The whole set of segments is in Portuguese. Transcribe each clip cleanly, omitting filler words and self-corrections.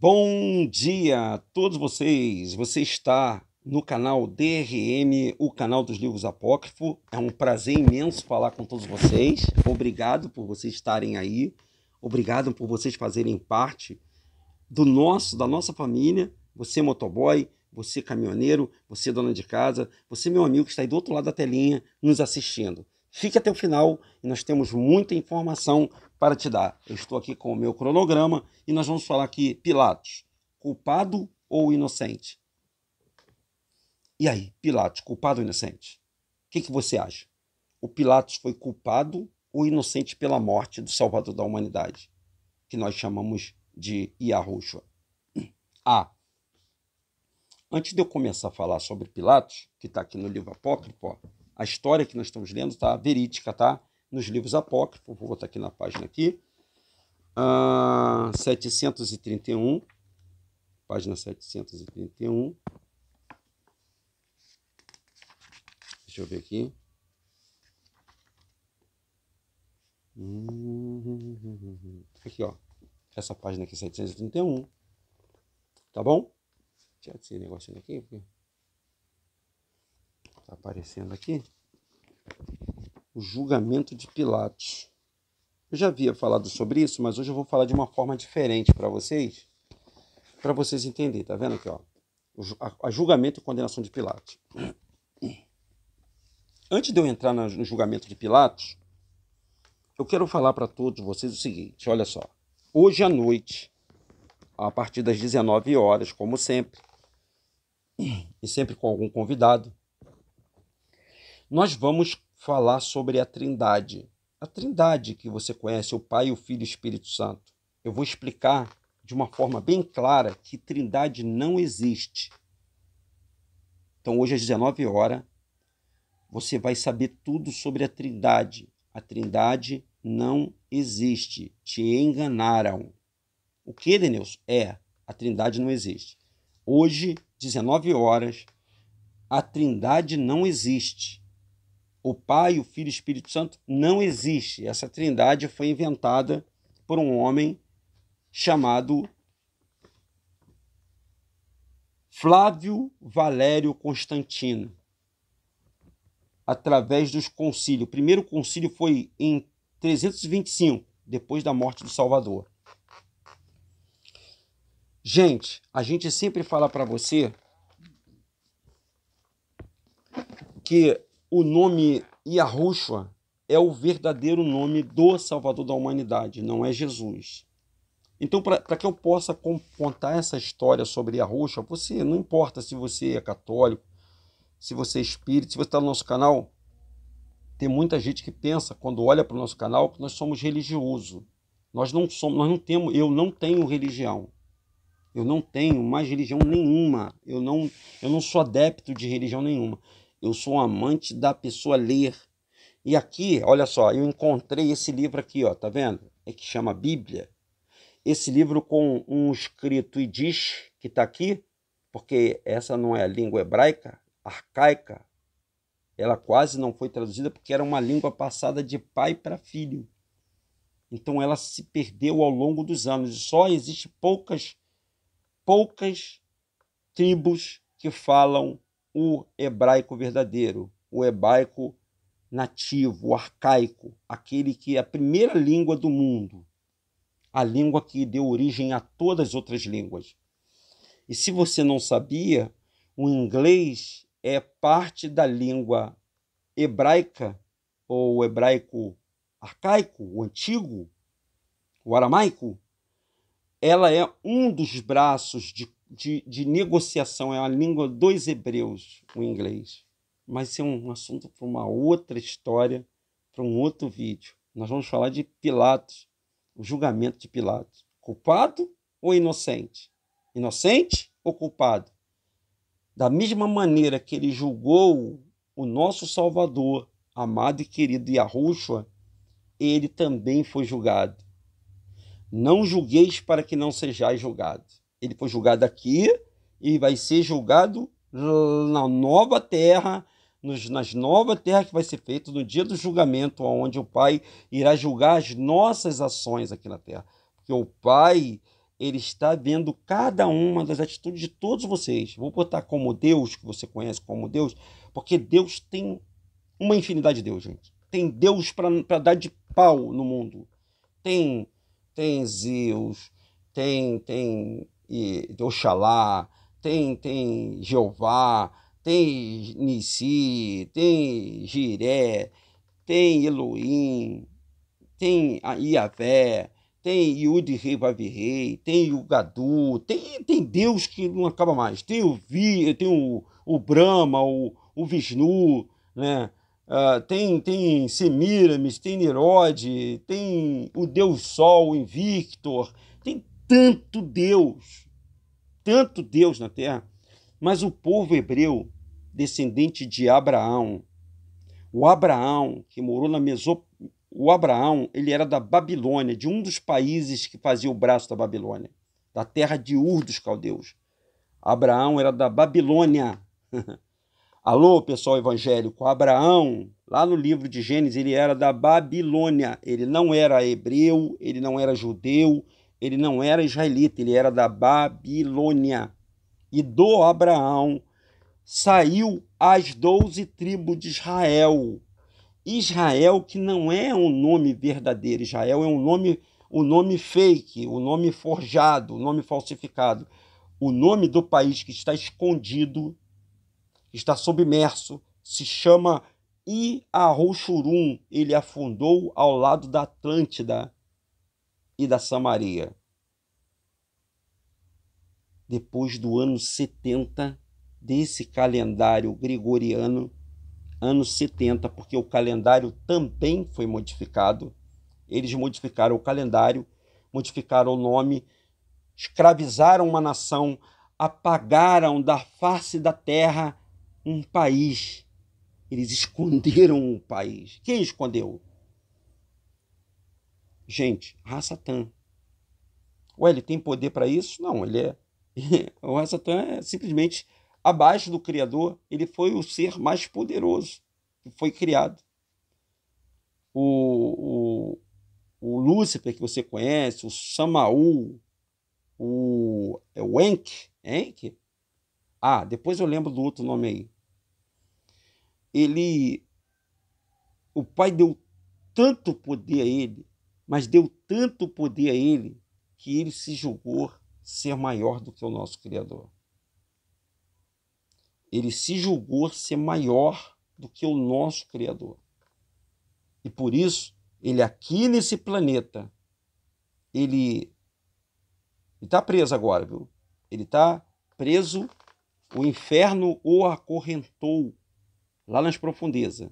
Bom dia a todos vocês. Você está no canal DRM, o canal dos livros apócrifos. É um prazer imenso falar com todos vocês. Obrigado por vocês estarem aí. Obrigado por vocês fazerem parte da nossa família. Você motoboy, você caminhoneiro, você dona de casa, você meu amigo que está aí do outro lado da telinha nos assistindo. Fique até o final e nós temos muita informação para te dar. Eu estou aqui com o meu cronograma e nós vamos falar aqui, Pilatos, culpado ou inocente? E aí, Pilatos, culpado ou inocente? O que você acha? O Pilatos foi culpado ou inocente pela morte do Salvador da humanidade, que nós chamamos de Yahushua? A. Antes de eu começar a falar sobre Pilatos, que está aqui no livro apócrifo, ó, a história que nós estamos lendo está verídica, tá? Nos livros apócrifos, vou botar aqui na página aqui, 731, página 731, deixa eu ver aqui, aqui ó, essa página aqui, 731, tá bom? Deixa eu tirar esse negocinho aqui, porque tá aparecendo aqui, o julgamento de Pilatos. Eu já havia falado sobre isso, mas hoje eu vou falar de uma forma diferente para vocês entenderem, tá vendo aqui, ó? A julgamento e condenação de Pilatos. Antes de eu entrar no julgamento de Pilatos, eu quero falar para todos vocês o seguinte, olha só. Hoje à noite, a partir das 19 horas, como sempre, e sempre com algum convidado, nós vamos falar sobre a Trindade. A Trindade que você conhece, o Pai, o Filho e o Espírito Santo. Eu vou explicar de uma forma bem clara que Trindade não existe. Então, hoje às 19 horas, você vai saber tudo sobre a Trindade. A Trindade não existe. Te enganaram. O que, Denilson? A Trindade não existe. Hoje, 19 horas, a Trindade não existe. O Pai, o Filho e o Espírito Santo não existe. Essa Trindade foi inventada por um homem chamado Flávio Valério Constantino, através dos concílios. O primeiro concílio foi em 325, depois da morte do Salvador. Gente, a gente sempre fala para você que o nome Yahushua é o verdadeiro nome do Salvador da humanidade, não é Jesus. Então, para que eu possa contar essa história sobre Yahushua, você, não importa se você é católico, se você é espírita, se você está no nosso canal, tem muita gente que pensa, quando olha para o nosso canal, que nós somos religiosos. Nós não temos, eu não tenho religião. Eu não tenho mais religião nenhuma. Eu não sou adepto de religião nenhuma. Eu sou um amante da pessoa ler. E aqui, olha só, eu encontrei esse livro aqui, ó, tá vendo? É que chama Bíblia. Esse livro com um escrito Yiddish, que está aqui, porque essa não é a língua hebraica, arcaica. Ela quase não foi traduzida porque era uma língua passada de pai para filho. Então ela se perdeu ao longo dos anos. E só existem poucas tribos que falam o hebraico verdadeiro, o hebraico nativo, o arcaico, aquele que é a primeira língua do mundo, a língua que deu origem a todas as outras línguas. E se você não sabia, o inglês é parte da língua hebraica, ou o hebraico arcaico, o antigo, o aramaico. Ela é um dos braços de negociação, é a língua dos hebreus, o inglês. Mas isso é um assunto para uma outra história, para um outro vídeo. Nós vamos falar de Pilatos, o julgamento de Pilatos. Culpado ou inocente? Inocente ou culpado? Da mesma maneira que ele julgou o nosso Salvador, amado e querido Yahushua, ele também foi julgado. Não julgueis para que não sejais julgados. Ele foi julgado aqui e vai ser julgado na nova terra, nas novas terras que vai ser feito no dia do julgamento, onde o Pai irá julgar as nossas ações aqui na terra. Porque o Pai Ele está vendo cada uma das atitudes de todos vocês. Vou botar como Deus, que você conhece como Deus, porque Deus tem uma infinidade de Deus, gente. Tem Deus para dar de pau no mundo. Tem Zeus, tem Oxalá, tem Jeová, tem Nissi, tem Jiré, tem Elohim, tem a Iavé, tem Yud Rei Vav Rei, tem Yugadu, tem Deus que não acaba mais. Tem o Brahma, o Vishnu, né? Tem Semiramis, tem Nirode, tem o Deus Sol, o Invictor, tem tanto Deus na Terra. Mas o povo hebreu, descendente de Abraão, o Abraão que morou na Mesopotâmia, o Abraão, ele era da Babilônia, de um dos países que fazia o braço da Babilônia, da terra de Ur dos caldeus. Abraão era da Babilônia. Alô, pessoal evangélico, Abraão, lá no livro de Gênesis, ele era da Babilônia. Ele não era hebreu, ele não era judeu, ele não era israelita, ele era da Babilônia. E do Abraão saiu as 12 tribos de Israel. Israel, que não é um nome verdadeiro, Israel é um nome fake, um nome forjado, um nome falsificado. O nome do país que está escondido, que está submerso, se chama Iaroshurum. Ele afundou ao lado da Atlântida e da Samaria. Depois do ano 70 desse calendário gregoriano, anos 70, porque o calendário também foi modificado. Eles modificaram o calendário, modificaram o nome, escravizaram uma nação, apagaram da face da terra um país. Eles esconderam um país. Quem escondeu? Gente, Ra-Satã. Ué, ele tem poder para isso? Não, ele é... O Ra-Satã é simplesmente abaixo do Criador. Ele foi o ser mais poderoso que foi criado. O Lúcifer, que você conhece, o Samaú, o Enki. Ah, depois eu lembro do outro nome aí. O pai deu tanto poder a ele, mas deu tanto poder a ele, que ele se julgou ser maior do que o nosso Criador. Ele se julgou ser maior do que o nosso Criador. E por isso, ele aqui nesse planeta, ele está preso agora, viu? Ele está preso, o inferno o acorrentou lá nas profundezas.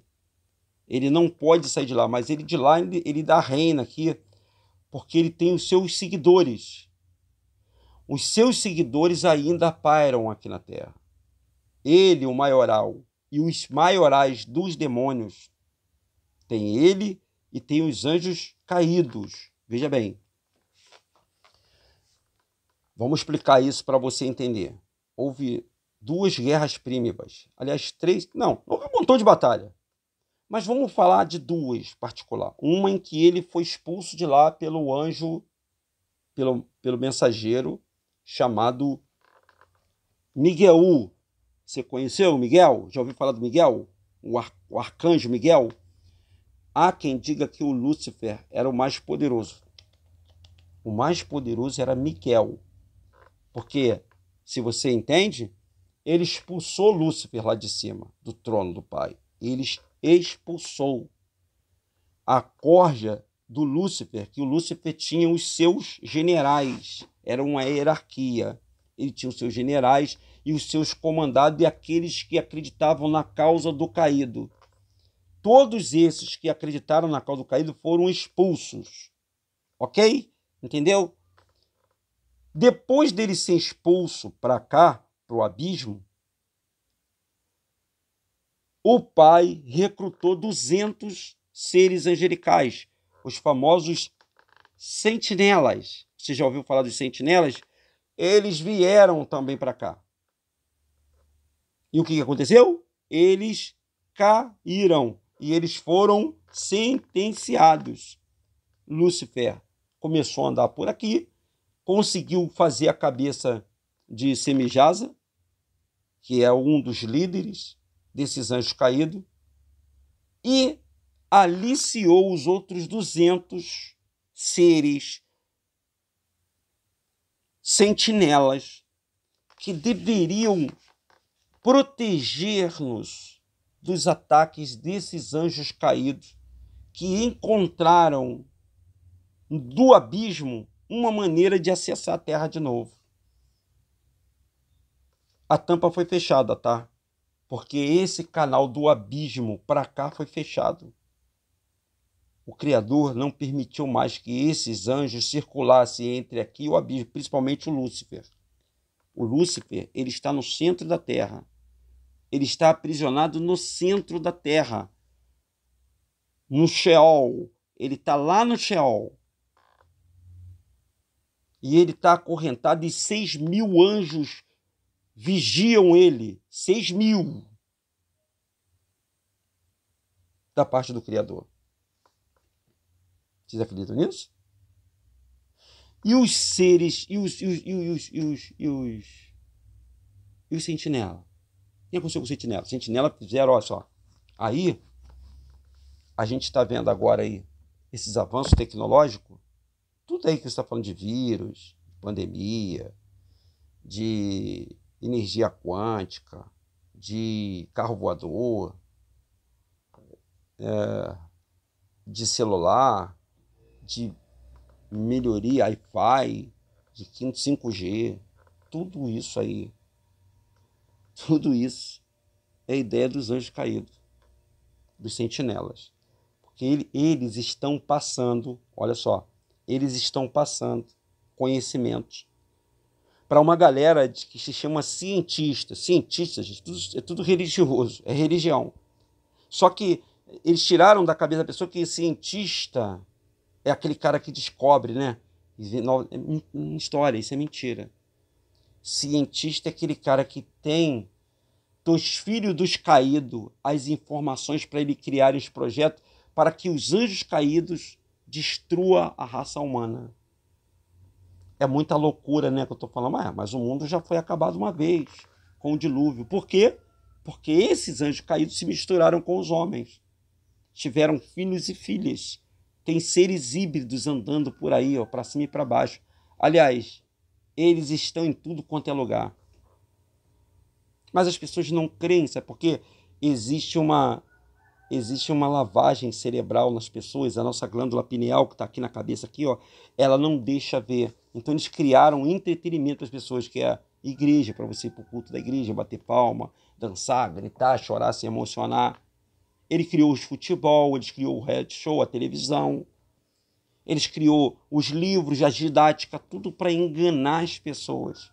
Ele não pode sair de lá, mas ele de lá, ele dá reina aqui, porque ele tem os seus seguidores. Os seus seguidores ainda pairam aqui na Terra. Ele, o maioral, e os maiorais dos demônios, tem ele e tem os anjos caídos. Veja bem. Vamos explicar isso para você entender. Houve 2 guerras prímivas. Aliás, 3... Não, houve um montão de batalha. Mas vamos falar de 2 particular. Uma em que ele foi expulso de lá pelo anjo, pelo mensageiro, chamado Miguel. Você conheceu o Miguel? Já ouviu falar do Miguel? O arcanjo Miguel? Há quem diga que o Lúcifer era o mais poderoso. O mais poderoso era Miguel. Porque, se você entende, ele expulsou Lúcifer lá de cima, do trono do Pai. Ele expulsou a corja do Lúcifer, que o Lúcifer tinha os seus generais. Era uma hierarquia. Ele tinha os seus generais e os seus comandados e aqueles que acreditavam na causa do caído. Todos esses que acreditaram na causa do caído foram expulsos. Ok? Entendeu? Depois dele ser expulso para cá, para o abismo, o pai recrutou 200 seres angelicais, os famosos sentinelas. Você já ouviu falar dos sentinelas? Eles vieram também para cá. E o que aconteceu? Eles caíram e eles foram sentenciados. Lúcifer começou a andar por aqui, conseguiu fazer a cabeça de Semijasa, que é um dos líderes desses anjos caídos, e aliciou os outros 200 seres sentinelas que deveriam proteger-nos dos ataques desses anjos caídos que encontraram do abismo uma maneira de acessar a Terra de novo. A tampa foi fechada, tá? Porque esse canal do abismo para cá foi fechado. O Criador não permitiu mais que esses anjos circulassem entre aqui e o abismo, principalmente o Lúcifer. O Lúcifer, ele está no centro da Terra. Ele está aprisionado no centro da Terra. No Sheol. Ele está lá no Sheol. E ele está acorrentado e 6.000 anjos vigiam ele. 6.000. Da parte do Criador. Vocês acreditam nisso? E os seres, e os sentinelas? O que aconteceu com o sentinela? Sentinela fizeram, olha só. Aí, a gente está vendo agora aí esses avanços tecnológicos, tudo aí que você está falando de vírus, pandemia, de energia quântica, de carro voador, de celular, de melhoria Wi-Fi, de 5G, tudo isso aí. Tudo isso é a ideia dos anjos caídos, dos sentinelas. Porque eles estão passando, olha só, eles estão passando conhecimentos para uma galera que se chama cientista. Cientista, gente, é tudo religioso, é religião. Só que eles tiraram da cabeça da pessoa que cientista é aquele cara que descobre, né? História, isso é mentira. Cientista é aquele cara que tem dos filhos dos caídos as informações para ele criar os projetos para que os anjos caídos destruam a raça humana. É muita loucura, né, que eu estou falando, mas o mundo já foi acabado uma vez com o dilúvio. Por quê? Porque esses anjos caídos se misturaram com os homens. Tiveram filhos e filhas. Tem seres híbridos andando por aí, para cima e para baixo. Aliás, eles estão em tudo quanto é lugar. Mas as pessoas não creem, sabe por quê? Existe uma lavagem cerebral nas pessoas, a nossa glândula pineal, que está aqui na cabeça, aqui, ó, ela não deixa ver. Então eles criaram um entretenimento para as pessoas, que é a igreja, para você ir para o culto da igreja, bater palma, dançar, gritar, chorar, se emocionar. Ele criou os futebol, eles criou o reality show, a televisão, eles criou os livros, a didática, tudo para enganar as pessoas.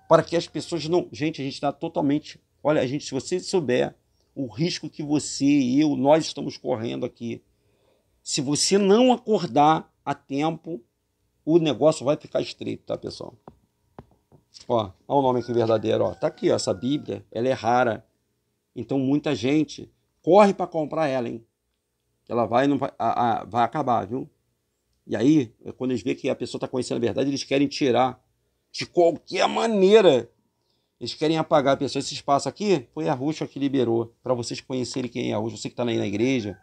Para que as pessoas não... Gente, a gente está totalmente... Olha, gente, se você souber o risco que você e eu, nós estamos correndo aqui, se você não acordar a tempo, o negócio vai ficar estreito, tá, pessoal? Ó, olha o nome aqui verdadeiro, ó. Tá aqui, ó, essa Bíblia, ela é rara. Então muita gente corre para comprar ela, hein? Ela vai acabar, viu? E aí, quando eles veem que a pessoa está conhecendo a verdade, eles querem tirar de qualquer maneira. Eles querem apagar a pessoa. Esse espaço aqui foi a Yahushua que liberou, para vocês conhecerem quem é Yahushua. Você que está aí na igreja,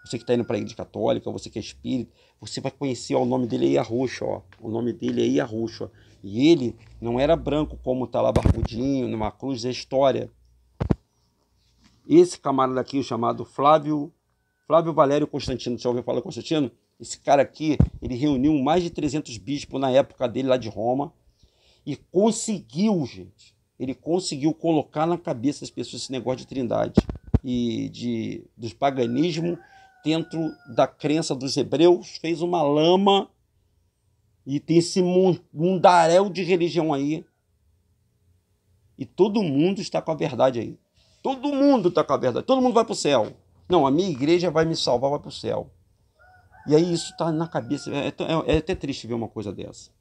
você que está indo para a igreja católica, você que é espírita, você vai conhecer, ó, o nome dele é Yahushua, ó. O nome dele é Yahushua. E ele não era branco como está lá barbudinho, numa cruz, é história. Esse camarada aqui, o chamado Flávio Valério Constantino, você ouviu falar Constantino? Esse cara aqui, ele reuniu mais de 300 bispos na época dele lá de Roma e conseguiu, gente, ele conseguiu colocar na cabeça das pessoas esse negócio de trindade e dos paganismo dentro da crença dos hebreus, fez uma lama e tem esse mundaréu de religião aí. E todo mundo está com a verdade aí. Todo mundo está com a verdade. Todo mundo vai para o céu. Não, a minha igreja vai me salvar, vai para o céu. E aí isso está na cabeça. É até triste ver uma coisa dessa.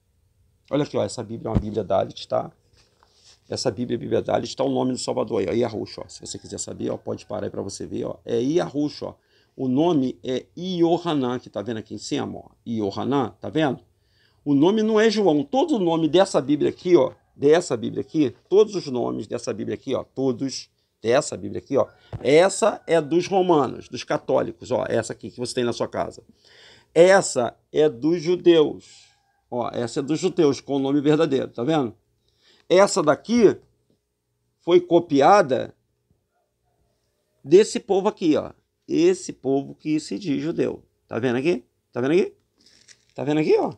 Olha aqui, ó, essa Bíblia é uma Bíblia Dalit, tá? Essa Bíblia é a Bíblia Dalit, está o nome do Salvador aí, ó, Yahushua. Se você quiser saber, ó, pode parar aí para você ver, ó. É Yahushua. O nome é Iohanan, que tá vendo aqui em cima, ó. Iohanan, tá vendo? O nome não é João. Todo o nome dessa Bíblia aqui, ó, dessa Bíblia aqui, todos os nomes dessa Bíblia aqui, ó, todos dessa Bíblia aqui, ó, essa é dos romanos, dos católicos, ó, essa aqui que você tem na sua casa. Essa é dos judeus, ó, essa é dos judeus com o nome verdadeiro, tá vendo? Essa daqui foi copiada desse povo aqui, ó, esse povo que se diz judeu, tá vendo aqui? Tá vendo aqui? Tá vendo aqui, ó?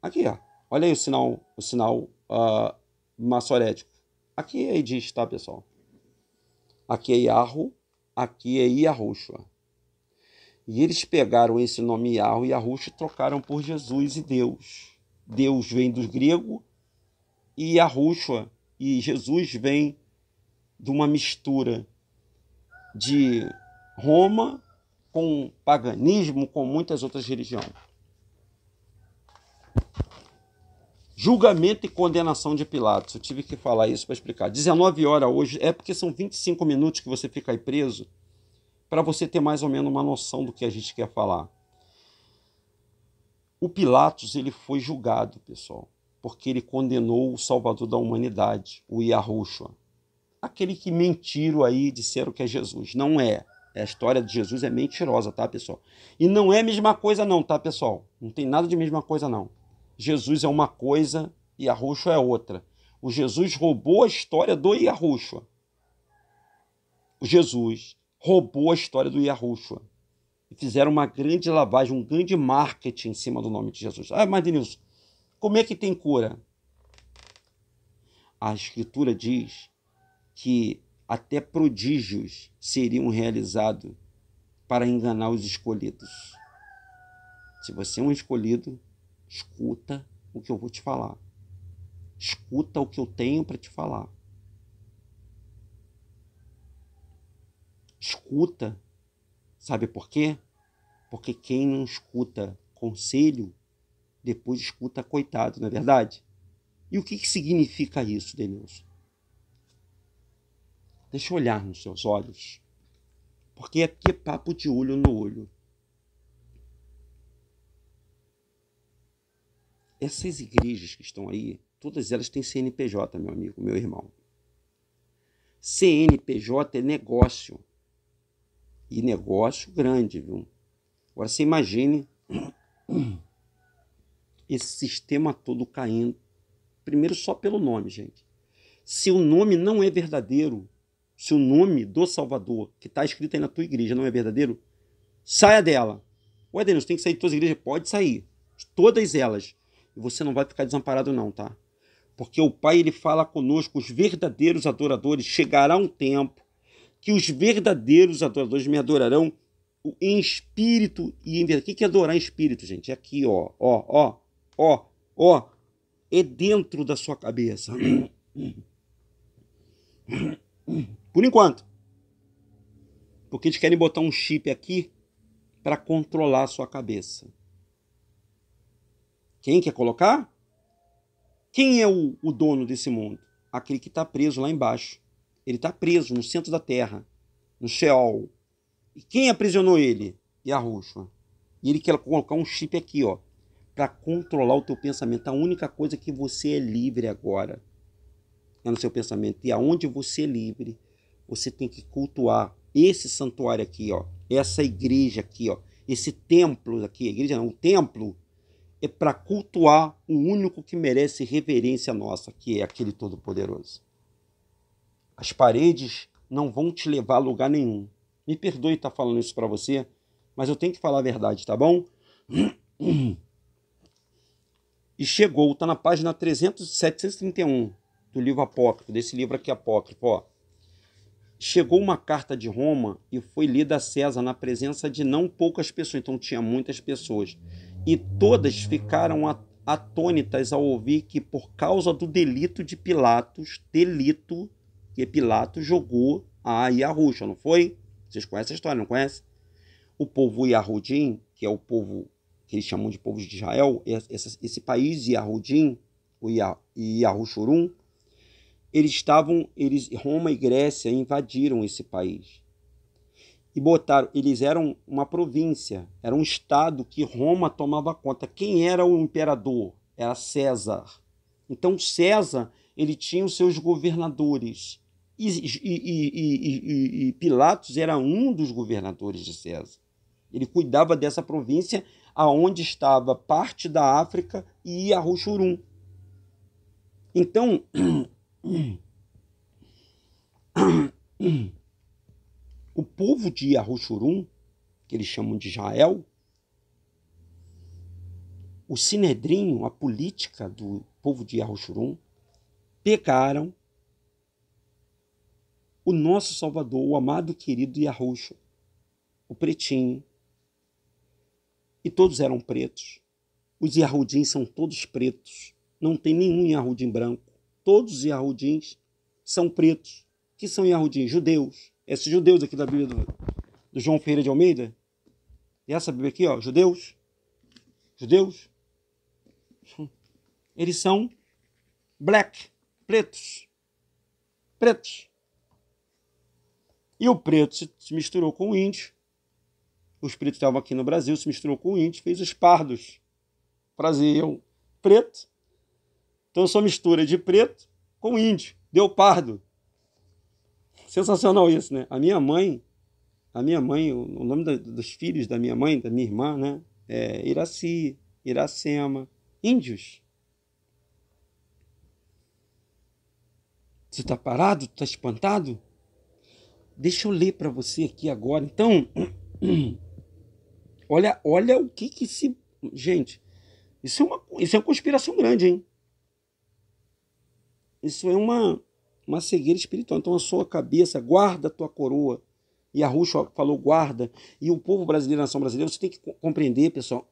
Aqui, ó. Olha aí o sinal maçorético. Aqui aí diz, tá, pessoal? Aqui é Yahoo, aqui é Yahushua. E eles pegaram esse nome Yahoo e Yahushua e trocaram por Jesus e Deus. Deus vem do grego e Yahushua e Jesus vem de uma mistura de Roma com paganismo, com muitas outras religiões. Julgamento e condenação de Pilatos. Eu tive que falar isso para explicar. 19 horas hoje, é porque são 25 minutos que você fica aí preso, para você ter mais ou menos uma noção do que a gente quer falar. O Pilatos, ele foi julgado, pessoal, porque ele condenou o Salvador da humanidade, o Yahushua. Aquele que mentiram aí, disseram que é Jesus. Não é. A história de Jesus é mentirosa, tá, pessoal? E não é a mesma coisa não, tá, pessoal? Não tem nada de mesma coisa, não. Jesus é uma coisa e Yahushua é outra. O Jesus roubou a história do Yahushua. O Jesus roubou a história do Yahushua. E fizeram uma grande lavagem, um grande marketing em cima do nome de Jesus. Ah, mas Denilson, como é que tem cura? A Escritura diz que até prodígios seriam realizados para enganar os escolhidos. Se você é um escolhido, escuta o que eu vou te falar. Escuta o que eu tenho para te falar. Escuta. Sabe por quê? Porque quem não escuta conselho, depois escuta coitado, não é verdade? E o que significa isso, Denilson? Deixa eu olhar nos seus olhos. Porque aqui é papo de olho no olho. Essas igrejas que estão aí, todas elas têm CNPJ, meu amigo, meu irmão. CNPJ é negócio. E negócio grande, viu? Agora você imagine esse sistema todo caindo. Primeiro só pelo nome, gente. Se o nome não é verdadeiro, se o nome do Salvador, que está escrito aí na tua igreja, não é verdadeiro, saia dela. Ué, Deus, tem que sair de todas as igrejas? Pode sair. Todas elas. E você não vai ficar desamparado não, tá? Porque o Pai, ele fala conosco, os verdadeiros adoradores, chegará um tempo que os verdadeiros adoradores me adorarão em espírito e em verdade. O que é adorar em espírito, gente? É aqui, ó. É dentro da sua cabeça. Por enquanto. Porque eles querem botar um chip aqui para controlar a sua cabeça. Quem quer colocar? Quem é o dono desse mundo? Aquele que está preso lá embaixo. Ele está preso no centro da terra, no Sheol. E quem aprisionou ele? Yahushua. E ele quer colocar um chip aqui, ó, para controlar o teu pensamento. A única coisa que você é livre agora é no seu pensamento. E aonde você é livre, você tem que cultuar esse santuário aqui, ó, essa igreja aqui, ó, esse templo aqui. A igreja não, o templo é para cultuar o único que merece reverência nossa, que é aquele Todo-Poderoso. As paredes não vão te levar a lugar nenhum. Me perdoe estar falando isso para você, mas eu tenho que falar a verdade, tá bom? E chegou, está na página 731 do livro apócrifo, desse livro aqui apócrifo, ó. Chegou uma carta de Roma e foi lida a César na presença de não poucas pessoas, então tinha muitas pessoas. E todas ficaram atônitas ao ouvir que por causa do delito de Pilatos, que Pilatos jogou a Yahushua, não foi? Vocês conhecem a história, não conhecem? O povo Yahudim, que é o povo que eles chamam de povo de Israel, esse país Yahudim, o Yahushurum, Roma e Grécia invadiram esse país. e botaram, eles eram uma província, era um estado que Roma tomava conta. Quem era o imperador? Era César. Então César, ele tinha os seus governadores, e Pilatos era um dos governadores de César. Ele cuidava dessa província aonde estava parte da África e Arruxurum. Então, o povo de Arruxurum, que eles chamam de Israel, o Sinedrinho, a política do povo de Arruxurum, pegaram o nosso Salvador, o amado querido Yahushua, o pretinho, e todos eram pretos. Os Yahudim são todos pretos, não tem nenhum Yahudim branco. Todos os Yahudins são pretos. Que são Yahudim? Judeus. Esses judeus aqui da Bíblia do João Ferreira de Almeida. E essa Bíblia aqui, ó, judeus. Judeus. Eles são black, pretos. Pretos. E o preto se misturou com o índio. Os pretos estavam aqui no Brasil, se misturou com o índio, fez os pardos. Faziam preto. Então, essa mistura de preto com índio. Deu pardo. Sensacional isso, né? A minha mãe, o nome dos filhos da minha mãe, da minha irmã, né? É Iraci, Iracema, índios. Você está parado? Está espantado? Deixa eu ler para você aqui agora. Então, olha o que se... Gente, isso é uma conspiração grande, hein? Isso é uma cegueira espiritual. Então a sua cabeça, guarda a tua coroa. E Yahushua falou guarda. E o povo brasileiro, a nação brasileira, você tem que compreender, pessoal,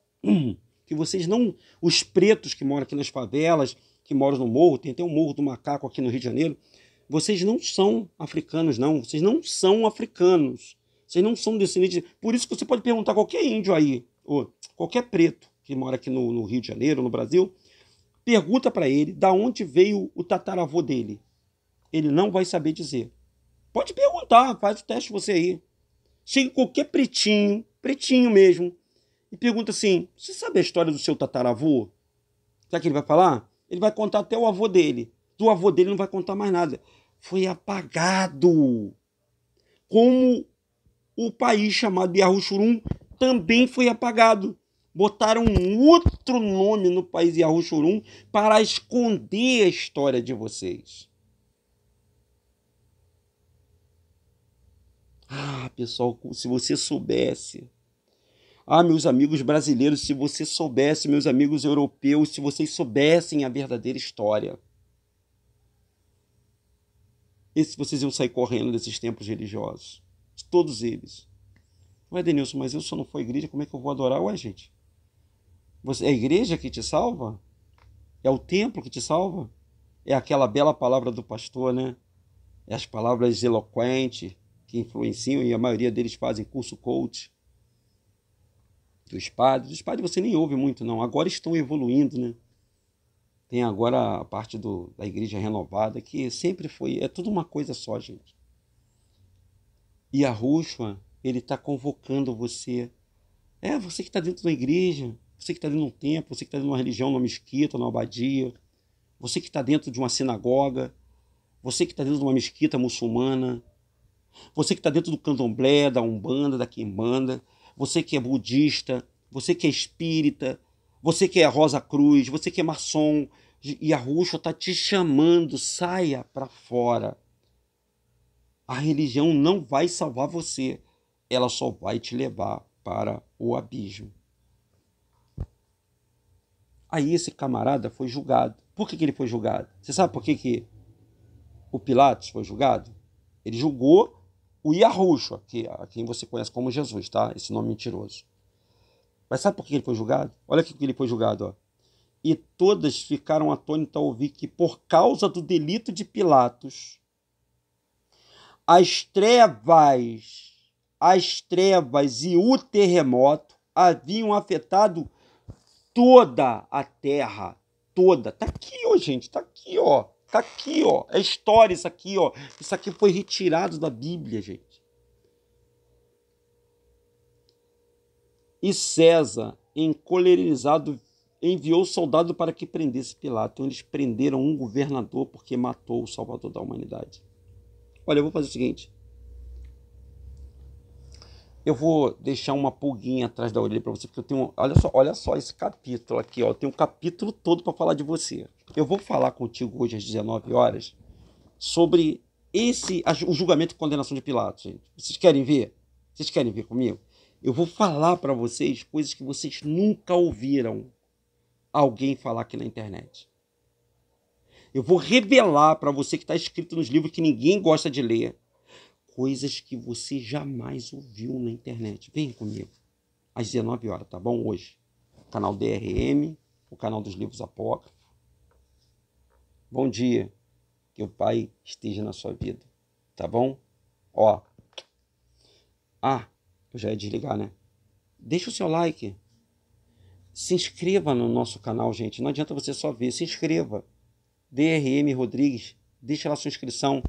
que vocês não... Os pretos que moram aqui nas favelas, que moram no morro, tem até um Morro do Macaco aqui no Rio de Janeiro, vocês não são africanos, não. Vocês não são africanos. Vocês não são descendentes. Por isso que você pode perguntar a qualquer índio aí, ou qualquer preto que mora aqui no Rio de Janeiro, no Brasil, pergunta para ele da onde veio o tataravô dele. Ele não vai saber dizer. Pode perguntar, faz o teste você aí. Chega qualquer pretinho mesmo, e pergunta assim, você sabe a história do seu tataravô? Sabe o que ele vai falar? Ele vai contar até o avô dele. Do avô dele não vai contar mais nada. Foi apagado. Como o país chamado Yahushurun também foi apagado. Botaram um outro nome no país Yahushurun para esconder a história de vocês. Ah, pessoal, se você soubesse. Ah, meus amigos brasileiros, se você soubesse, meus amigos europeus, se vocês soubessem a verdadeira história. E se vocês iam sair correndo desses templos religiosos? Todos eles. Ué, Denilson, mas eu só não for igreja, como é que eu vou adorar? Ué, gente, é a igreja que te salva? É o templo que te salva? É aquela bela palavra do pastor, né? É as palavras eloquentes que influenciam, e a maioria deles fazem curso coach. Dos padres você nem ouve muito, não. Agora estão evoluindo, né? Tem agora a parte da igreja renovada, que sempre foi... É tudo uma coisa só, gente. E Yahushua, ele está convocando você. Você que está dentro da igreja, você que está dentro de um templo, você que está dentro de uma religião, numa mesquita, numa abadia, você que está dentro de uma sinagoga, você que está dentro de uma mesquita muçulmana, você que está dentro do candomblé, da umbanda, da quimbanda, você que é budista, você que é espírita, você que é Rosa Cruz, você que é maçom, e Yahushua está te chamando, saia para fora. A religião não vai salvar você, ela só vai te levar para o abismo. Aí esse camarada foi julgado. Por que ele foi julgado? Você sabe por que o Pilatos foi julgado? Ele julgou o Yahushua, a quem você conhece como Jesus, tá? Esse nome mentiroso. Mas sabe por que ele foi julgado? Olha o que ele foi julgado, ó. E todas ficaram atônitas ao ouvir que, por causa do delito de Pilatos, as trevas e o terremoto haviam afetado toda a terra. Toda. Tá aqui, ó, gente. Tá aqui, ó. Tá aqui, ó. É história isso aqui, ó. Isso aqui foi retirado da Bíblia, gente. E César, encolerizado, enviou soldado para que prendesse Pilato. Então eles prenderam um governador porque matou o Salvador da humanidade. Olha, eu vou fazer o seguinte. Eu vou deixar uma pulguinha atrás da orelha para você, porque eu tenho. Olha só esse capítulo aqui, ó. Eu tenho um capítulo todo para falar de você. Eu vou falar contigo hoje às 19 horas sobre o julgamento e condenação de Pilatos, gente. Vocês querem ver? Vocês querem ver comigo? Eu vou falar para vocês coisas que vocês nunca ouviram alguém falar aqui na internet. Eu vou revelar para você que está escrito nos livros que ninguém gosta de ler, coisas que você jamais ouviu na internet. Vem comigo. Às 19 horas, tá bom? Hoje. Canal DRM, o canal dos livros apócrifos. Bom dia. Que o Pai esteja na sua vida. Tá bom? Ó. Eu já ia desligar, né? Deixa o seu like. Se inscreva no nosso canal, gente. Não adianta você só ver. Se inscreva. DRM Rodrigues. Deixa lá sua inscrição.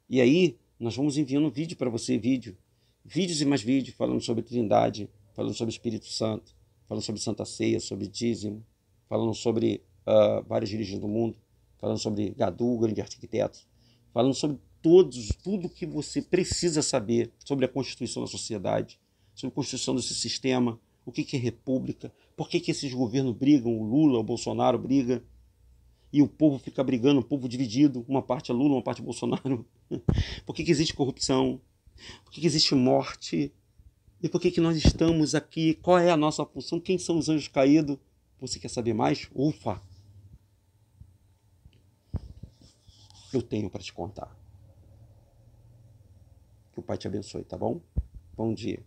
E aí, nós vamos enviando vídeo para você. Vídeos e mais vídeos falando sobre Trindade, falando sobre Espírito Santo, falando sobre Santa Ceia, sobre dízimo, falando sobre várias religiões do mundo, falando sobre Gadu, grande arquiteto, falando sobre tudo que você precisa saber sobre a constituição da sociedade, sobre a constituição desse sistema, o que é república, por que esses governos brigam, o Lula, o Bolsonaro briga, e o povo fica brigando, o povo dividido, uma parte é Lula, uma parte é Bolsonaro. Por que existe corrupção? Por que existe morte? E por que nós estamos aqui? Qual é a nossa função? Quem são os anjos caídos? Você quer saber mais? Ufa! Eu tenho para te contar. Que o Pai te abençoe, tá bom? Bom dia.